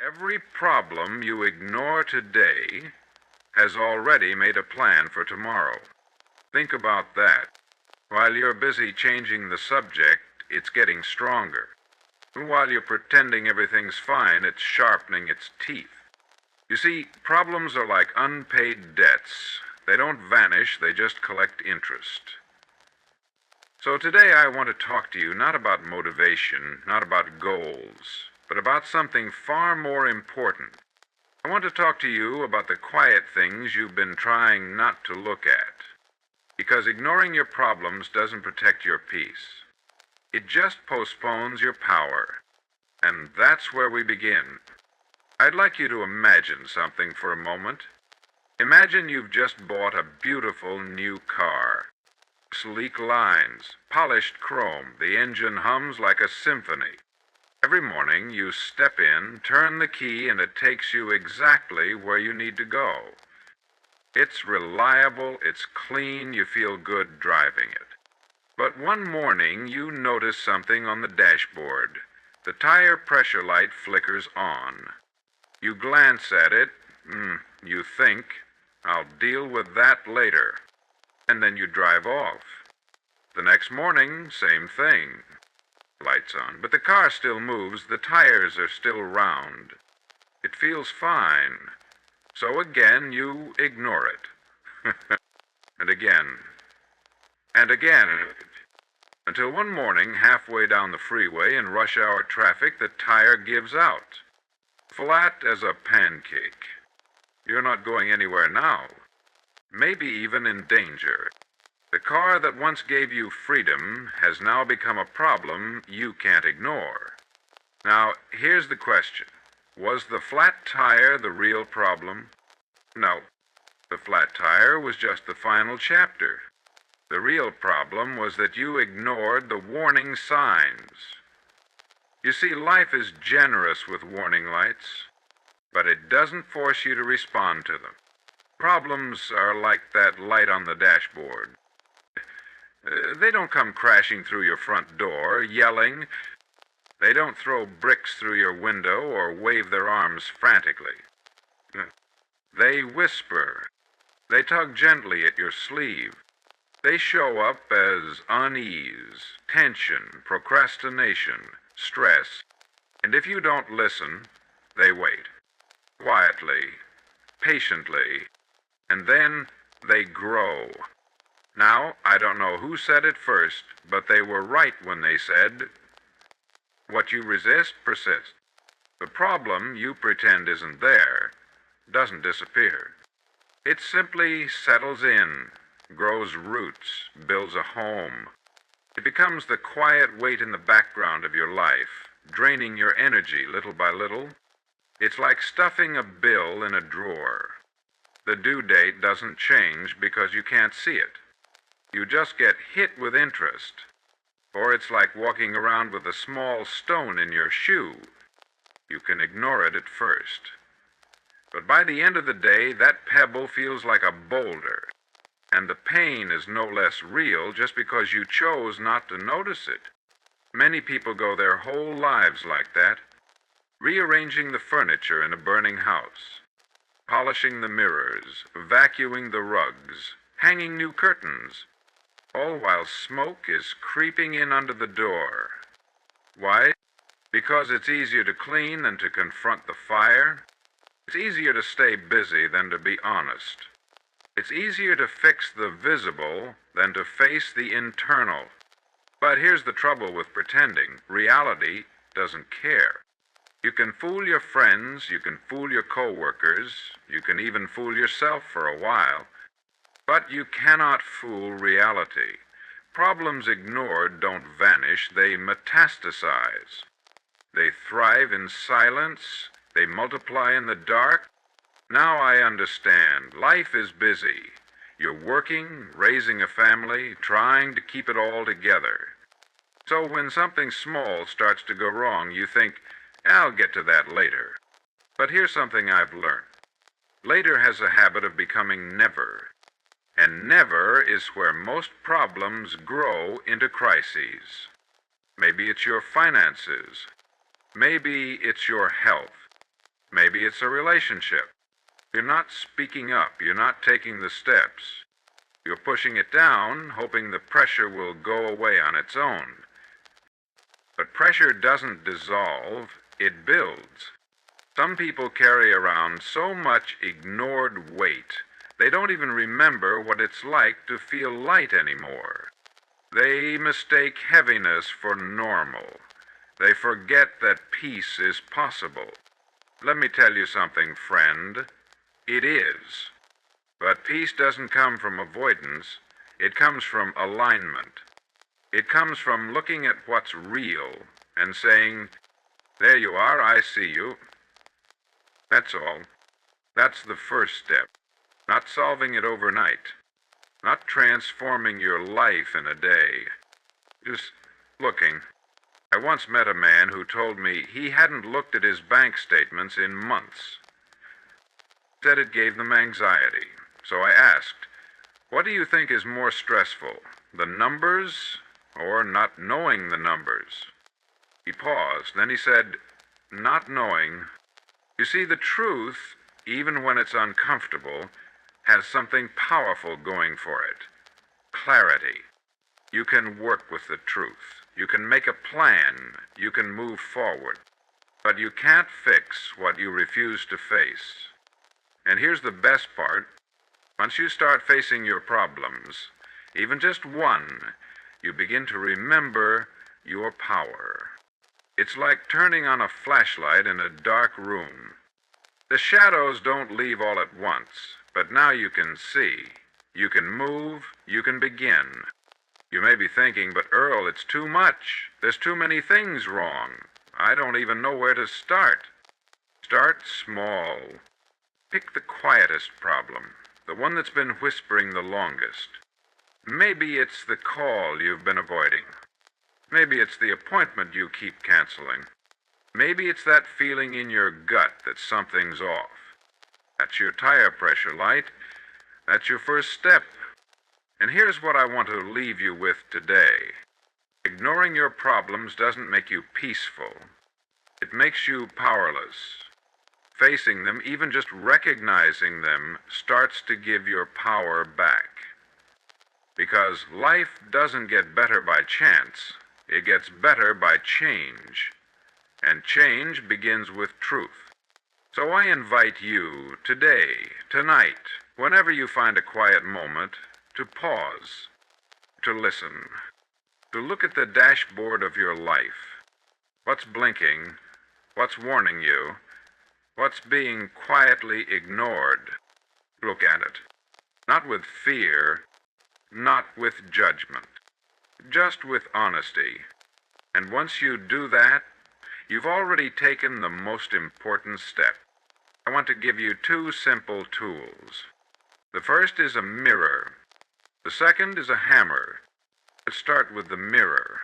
Every problem you ignore today has already made a plan for tomorrow. Think about that. While you're busy changing the subject, it's getting stronger. While you're pretending everything's fine, it's sharpening its teeth. You see, problems are like unpaid debts. They don't vanish, they just collect interest. So today I want to talk to you not about motivation, not about goals, but about something far more important. I want to talk to you about the quiet things you've been trying not to look at. Because ignoring your problems doesn't protect your peace. It just postpones your power. And that's where we begin. I'd like you to imagine something for a moment. Imagine you've just bought a beautiful new car. Sleek lines, polished chrome, the engine hums like a symphony. Every morning you step in, turn the key, and it takes you exactly where you need to go. It's reliable, it's clean, you feel good driving it. But one morning you notice something on the dashboard. The tire pressure light flickers on. You glance at it, you think, I'll deal with that later. And then you drive off. The next morning, same thing. Lights on, but the car still moves, the tires are still round. It feels fine. So again, you ignore it. And again. And again. Until one morning, halfway down the freeway in rush hour traffic, the tire gives out. Flat as a pancake. You're not going anywhere now. Maybe even in danger. The car that once gave you freedom has now become a problem you can't ignore. Now, here's the question. Was the flat tire the real problem? No. The flat tire was just the final chapter. The real problem was that you ignored the warning signs. You see, life is generous with warning lights, but it doesn't force you to respond to them. Problems are like that light on the dashboard. They don't come crashing through your front door, yelling. They don't throw bricks through your window or wave their arms frantically. They whisper. They tug gently at your sleeve. They show up as unease, tension, procrastination, stress. And if you don't listen, they wait. Quietly, patiently, and then they grow. Now, I don't know who said it first, but they were right when they said, what you resist persists. The problem you pretend isn't there doesn't disappear. It simply settles in, grows roots, builds a home. It becomes the quiet weight in the background of your life, draining your energy little by little. It's like stuffing a bill in a drawer. The due date doesn't change because you can't see it. You just get hit with interest. Or it's like walking around with a small stone in your shoe. You can ignore it at first. But by the end of the day, that pebble feels like a boulder. And the pain is no less real just because you chose not to notice it. Many people go their whole lives like that, rearranging the furniture in a burning house, polishing the mirrors, vacuuming the rugs, hanging new curtains, all while smoke is creeping in under the door. Why? Because it's easier to clean than to confront the fire. It's easier to stay busy than to be honest. It's easier to fix the visible than to face the internal. But here's the trouble with pretending. Reality doesn't care. You can fool your friends, you can fool your coworkers, you can even fool yourself for a while. But you cannot fool reality. Problems ignored don't vanish, they metastasize. They thrive in silence, they multiply in the dark. Now I understand. Life is busy. You're working, raising a family, trying to keep it all together. So when something small starts to go wrong, you think, I'll get to that later. But here's something I've learned. Later has a habit of becoming never. And never is where most problems grow into crises. Maybe it's your finances. Maybe it's your health. Maybe it's a relationship. You're not speaking up. You're not taking the steps. You're pushing it down, hoping the pressure will go away on its own. But pressure doesn't dissolve, it builds. Some people carry around so much ignored weight, they don't even remember what it's like to feel light anymore. They mistake heaviness for normal. They forget that peace is possible. Let me tell you something, friend. It is. But peace doesn't come from avoidance. It comes from alignment. It comes from looking at what's real and saying, "There you are, I see you." That's all. That's the first step. Not solving it overnight. Not transforming your life in a day. Just looking. I once met a man who told me he hadn't looked at his bank statements in months. Said it gave them anxiety. So I asked, "What do you think is more stressful, the numbers or not knowing the numbers?" He paused, then he said, "Not knowing." You see, the truth, even when it's uncomfortable, has something powerful going for it. Clarity. You can work with the truth. You can make a plan. You can move forward. But you can't fix what you refuse to face. And here's the best part. Once you start facing your problems, even just one, you begin to remember your power. It's like turning on a flashlight in a dark room. The shadows don't leave all at once, but now you can see. You can move. You can begin. You may be thinking, "But Earl, it's too much. There's too many things wrong. I don't even know where to start." Start small. Pick the quietest problem. The one that's been whispering the longest. Maybe it's the call you've been avoiding. Maybe it's the appointment you keep canceling. Maybe it's that feeling in your gut that something's off. That's your tire pressure light. That's your first step. And here's what I want to leave you with today. Ignoring your problems doesn't make you peaceful. It makes you powerless. Facing them, even just recognizing them, starts to give your power back. Because life doesn't get better by chance. It gets better by change. And change begins with truth. So I invite you today, tonight, whenever you find a quiet moment, to pause, to listen, to look at the dashboard of your life. What's blinking? What's warning you? What's being quietly ignored? Look at it. Not with fear, not with judgment, just with honesty. And once you do that, you've already taken the most important step. I want to give you two simple tools. The first is a mirror. The second is a hammer. Let's start with the mirror.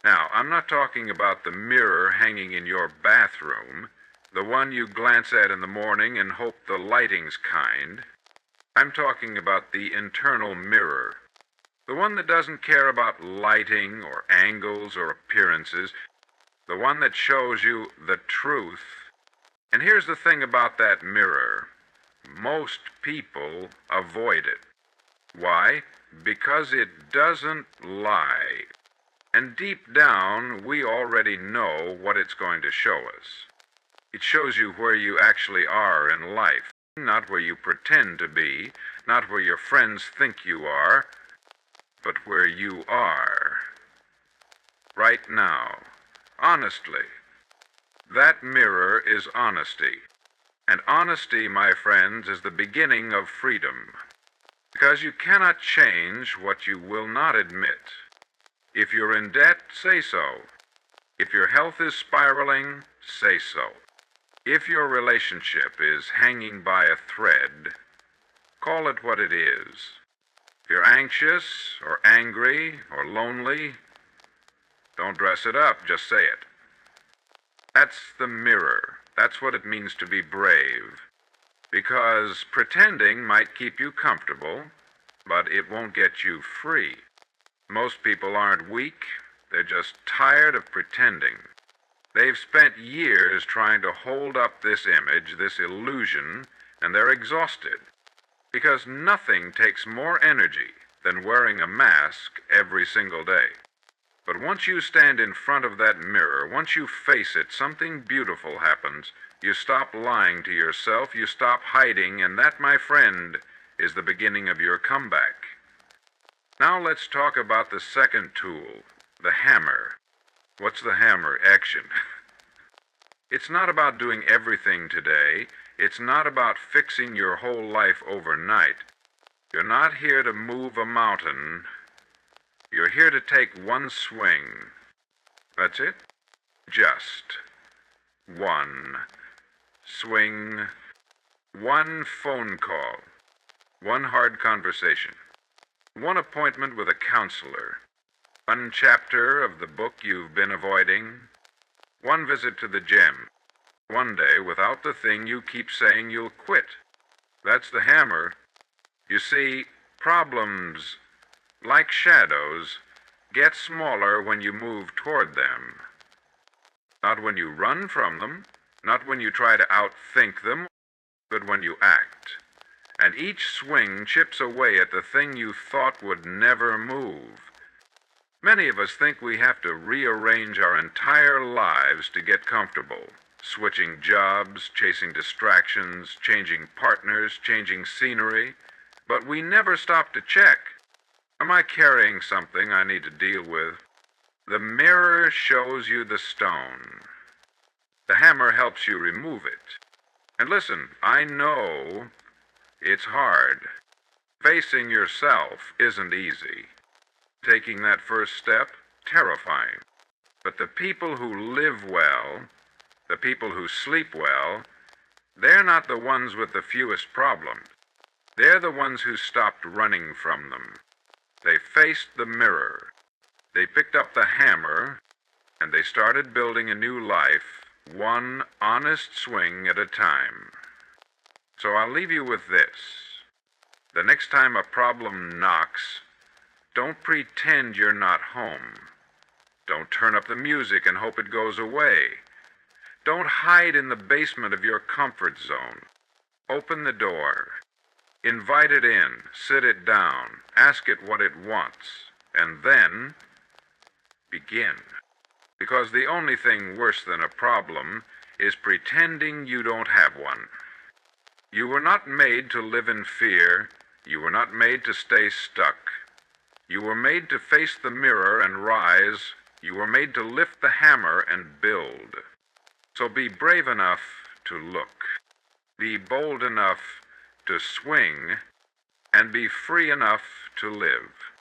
Now, I'm not talking about the mirror hanging in your bathroom, the one you glance at in the morning and hope the lighting's kind. I'm talking about the internal mirror. The one that doesn't care about lighting or angles or appearances. The one that shows you the truth. And here's the thing about that mirror. Most people avoid it. Why? Because it doesn't lie. And deep down, we already know what it's going to show us. It shows you where you actually are in life, not where you pretend to be, not where your friends think you are, but where you are. Right now. Honestly. That mirror is honesty. And honesty, my friends, is the beginning of freedom. Because you cannot change what you will not admit. If you're in debt, say so. If your health is spiraling, say so. If your relationship is hanging by a thread, call it what it is. If you're anxious or angry or lonely, don't dress it up, just say it. That's the mirror. That's what it means to be brave. Because pretending might keep you comfortable, but it won't get you free. Most people aren't weak, they're just tired of pretending. They've spent years trying to hold up this image, this illusion, and they're exhausted. Because nothing takes more energy than wearing a mask every single day. But once you stand in front of that mirror, once you face it, something beautiful happens. You stop lying to yourself, you stop hiding, and that, my friend, is the beginning of your comeback. Now let's talk about the second tool, the hammer. What's the hammer? Action. It's not about doing everything today. It's not about fixing your whole life overnight. You're not here to move a mountain. You're here to take one swing. That's it. Just one swing, one phone call, one hard conversation, one appointment with a counselor, one chapter of the book you've been avoiding, one visit to the gym, one day without the thing you keep saying you'll quit. That's the hammer. You see, problems, like shadows, get smaller when you move toward them. Not when you run from them, not when you try to outthink them, but when you act. And each swing chips away at the thing you thought would never move. Many of us think we have to rearrange our entire lives to get comfortable. Switching jobs, chasing distractions, changing partners, changing scenery. But we never stop to check. Am I carrying something I need to deal with? The mirror shows you the stone. The hammer helps you remove it. And listen, I know it's hard. Facing yourself isn't easy. Taking that first step, terrifying. But the people who live well, the people who sleep well, they're not the ones with the fewest problems. They're the ones who stopped running from them. They faced the mirror. They picked up the hammer, and they started building a new life, one honest swing at a time. So I'll leave you with this. The next time a problem knocks, don't pretend you're not home. Don't turn up the music and hope it goes away. Don't hide in the basement of your comfort zone. Open the door. Invite it in, sit it down, ask it what it wants, and then begin. Because the only thing worse than a problem is pretending you don't have one. You were not made to live in fear. You were not made to stay stuck. You were made to face the mirror and rise. You were made to lift the hammer and build. So be brave enough to look. Be bold enough to swing, and be free enough to live.